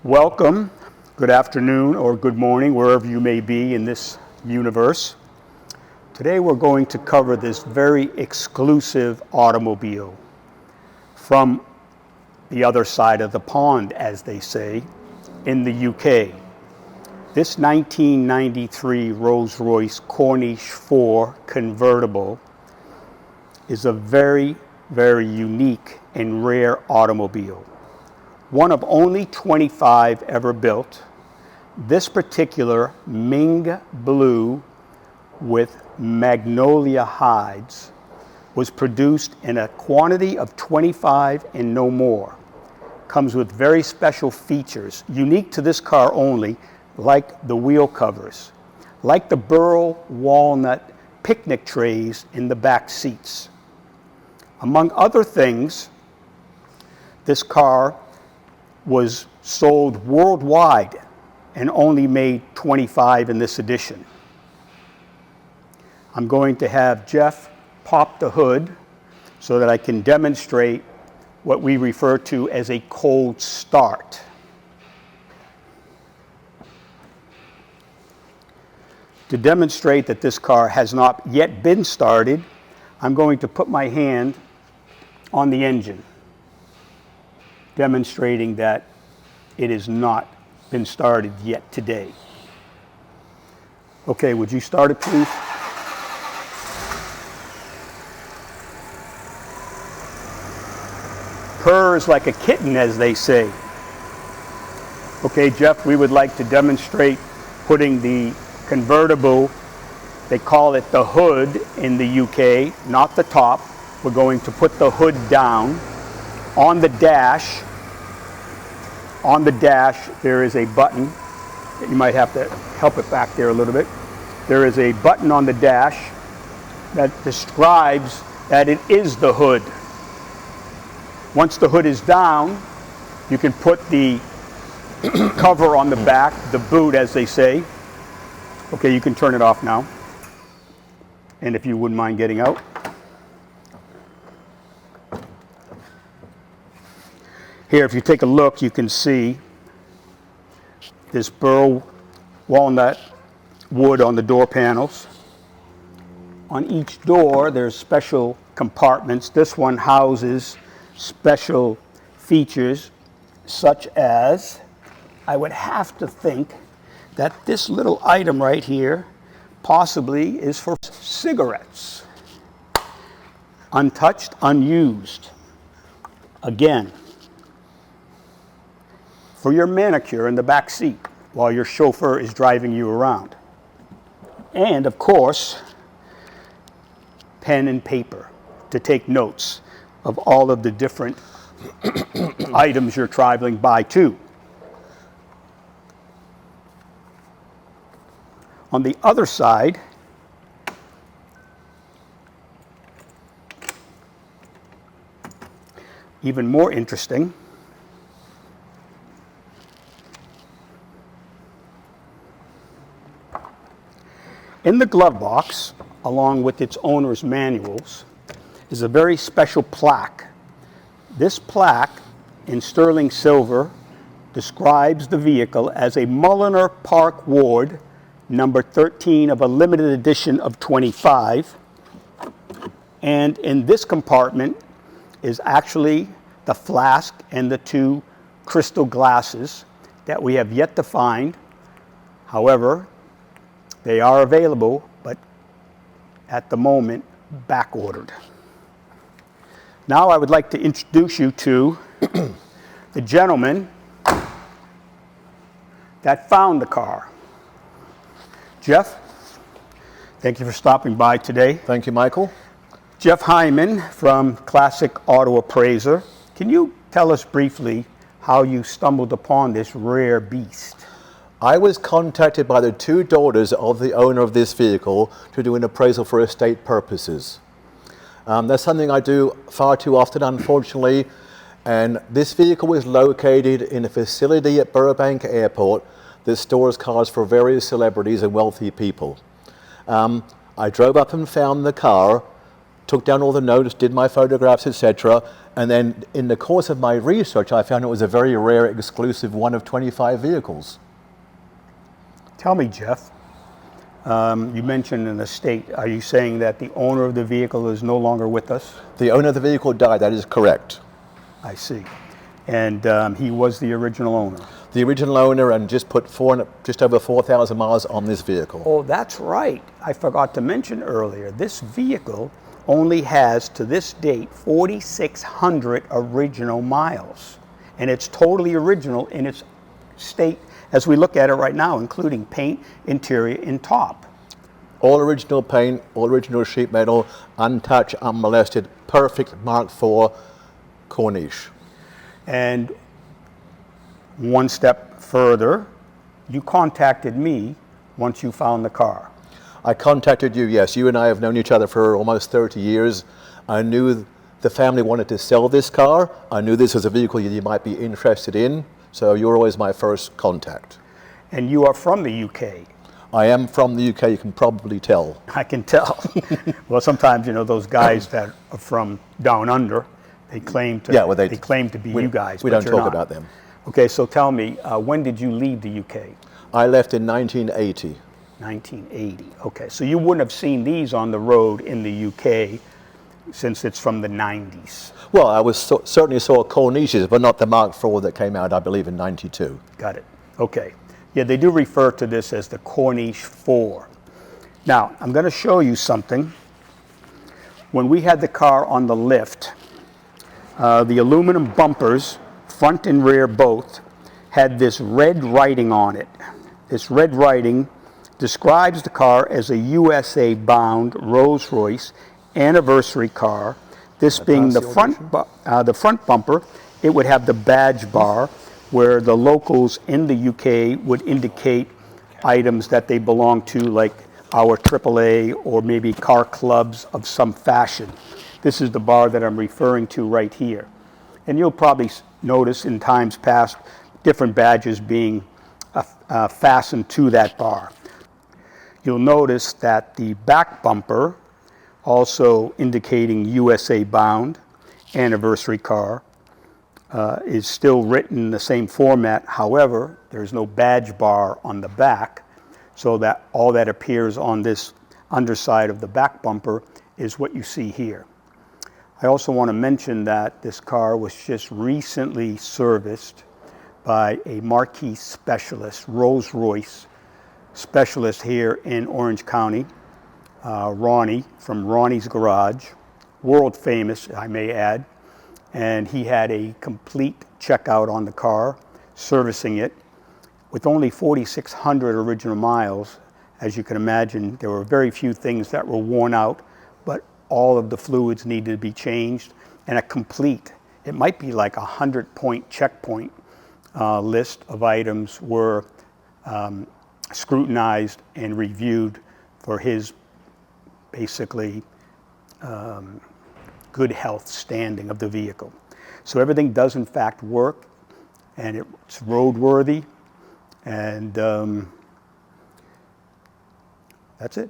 Welcome, good afternoon or good morning, wherever you may be in this universe. Today we're going to cover this very exclusive automobile from the other side of the pond, as they say, in the UK. This 1993 Rolls-Royce Corniche IV convertible is a very, very unique and rare automobile. One of only 25 ever built. This particular Ming Blue with Magnolia hides was produced in a quantity of 25 and no more. Comes with very special features, unique to this car only, like the wheel covers, like the burl walnut picnic trays in the back seats. Among other things, this car was sold worldwide and only made 25 in this edition. I'm going to have Jeff pop the hood so that I can demonstrate what we refer to as a cold start. To demonstrate that this car has not yet been started, I'm going to put my hand on the engine, demonstrating that it has not been started yet today. Okay, would you start it, please? Purrs like a kitten, as they say. Okay, Jeff, we would like to demonstrate putting the convertible, they call it the hood in the UK, not the top. We're going to put the hood down. On the dash, there is a button. You might have to help it back there a little bit. There is a button on the dash that describes that it is the hood. Once the hood is down, you can put the cover on the back, the boot as they say. Okay, you can turn it off now. And if you wouldn't mind getting out. Here, if you take a look, you can see this burl walnut wood on the door panels. On each door, there's special compartments. This one houses special features, such as, I would have to think that this little item right here possibly is for cigarettes. Untouched, unused. Again, for your manicure in the back seat while your chauffeur is driving you around. And of course, pen and paper to take notes of all of the different items you're traveling by too. On the other side, even more interesting, in the glove box, along with its owner's manuals, is a very special plaque. This plaque, in sterling silver, describes the vehicle as a Mulliner Park Ward, number 13 of a limited edition of 25. And in this compartment is actually the flask and the two crystal glasses that we have yet to find. However, they are available, but at the moment, back ordered. Now I would like to introduce you to the gentleman that found the car. Jeff, thank you for stopping by today. Thank you, Michael. Jeff Hyman from Classic Auto Appraiser. Can you tell us briefly how you stumbled upon this rare beast? I was contacted by the two daughters of the owner of this vehicle to do an appraisal for estate purposes. That's something I do far too often, unfortunately, and this vehicle is located in a facility at Burbank Airport that stores cars for various celebrities and wealthy people. I drove up and found the car, took down all the notes, did my photographs, etc. And then in the course of my research, I found it was a very rare, exclusive one of 25 vehicles. Tell me, Jeff, you mentioned an estate. Are you saying that the owner of the vehicle is no longer with us? The owner of the vehicle died, that is correct. I see. And he was the original owner? The original owner, and just put just over 4,000 miles on this vehicle. Oh, that's right. I forgot to mention earlier, this vehicle only has, to this date, 4,600 original miles. And it's totally original in its state as we look at it right now, including paint, interior, and top. All original paint, all original sheet metal, untouched, unmolested, perfect Mark IV Corniche. And one step further, you contacted me once you found the car. I contacted you, yes. You and I have known each other for almost 30 years. I knew the family wanted to sell this car. I knew this was a vehicle you might be interested in, so you were always my first contact. And you are from the UK? I am from the UK, you can probably tell. I can tell. Well, sometimes, you know, those guys that are from down under, they claim to, they claim to be you guys, we but don't you're talk not. about them. Okay, so tell me, when did you leave the UK? I left in 1980. 1980. Okay, so you wouldn't have seen these on the road in the UK since it's from the 90s. Well, I certainly saw Corniches, but not the Mark IV that came out, I believe, in 92. Got it. Okay. Yeah, they do refer to this as the Corniche IV. Now, I'm going to show you something. When we had the car on the lift, the aluminum bumpers, front and rear both, had this red writing on it. This red writing describes the car as a USA-bound Rolls-Royce anniversary car. This being the front bumper, it would have the badge bar where the locals in the UK would indicate items that they belong to, like our AAA or maybe car clubs of some fashion. This is the bar that I'm referring to right here. And you'll probably notice in times past different badges being fastened to that bar. You'll notice that the back bumper, also indicating USA bound anniversary car, is still written in the same format. However, there's no badge bar on the back, so that all that appears on this underside of the back bumper is what you see here. I also want to mention that this car was just recently serviced by a marquee specialist, Rolls-Royce specialist here in Orange County, Ronnie from Ronnie's Garage, world famous, I may add. And he had a complete checkout on the car, servicing it. With only 4,600 original miles, as you can imagine, there were very few things that were worn out, but all of the fluids needed to be changed. And a complete, it might be like 100-point checkpoint list of items were scrutinized and reviewed for his basically good health standing of the vehicle. So everything does in fact work, and it's roadworthy, and that's it.